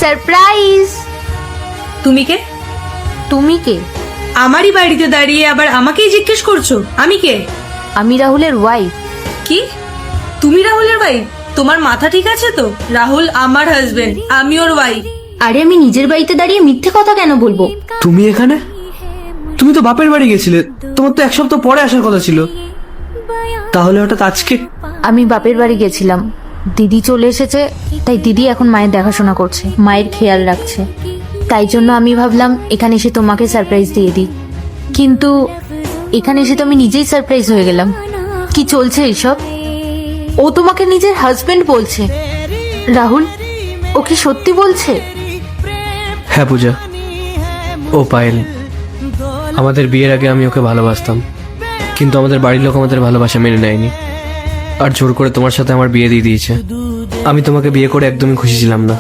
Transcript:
Surprise. তুমি কে? তুমি কে? আমারই বাড়িতে দাঁড়িয়ে আবার আমাকেই জিজ্ঞেস করছো আমি কে? আমি রাহুলের ওয়াইফ। কি? তুমি রাহুলের ভাই? তোমার মাথা ঠিক আছে তো? রাহুল আমার হাজবেন্ড, আমি ওর ওয়াইফ। আরে আমি নিজের বাড়িতে দাঁড়িয়ে মিথ্যে কথা কেন বলবো? তুমি এখানে? তুমি তো বাপের বাড়ি গেছিলে, তোমার তো এক সপ্তাহ পরে আসার কথা ছিল, তাহলে হঠাৎ আজকে? আমি বাপের বাড়ি গেছিলাম, দিদি চলে এসেছে, তাই দিদি এখন মায়ের দেখাশোনা করছে, মায়ের খেয়াল রাখছে। তাই জন্য আমি ভাবলাম এখানে এসে তোমাকে সারপ্রাইজ দিয়ে দিই। কিন্তু এখানে এসে তো আমি নিজেই সারপ্রাইজ হয়ে গেলাম। কি চলছে এইসব? ও তোমাকে নিজের হাজবেন্ড বলছে। রাহুল, ও কি সত্যি বলছে? হ্যাঁ পূজা, ও পায়েল। আমাদের বিয়ের আগে আমি ওকে ভালোবাসতাম, কিন্তু আমাদের বাড়ির লোক আমাদের ভালোবাসা মেনে নেয়নি, আর জোর করে তোমার সাথে আমার বিয়ে দিয়ে দিয়েছে। আমি তোমাকে বিয়ে করে একদমই খুশি ছিলাম না।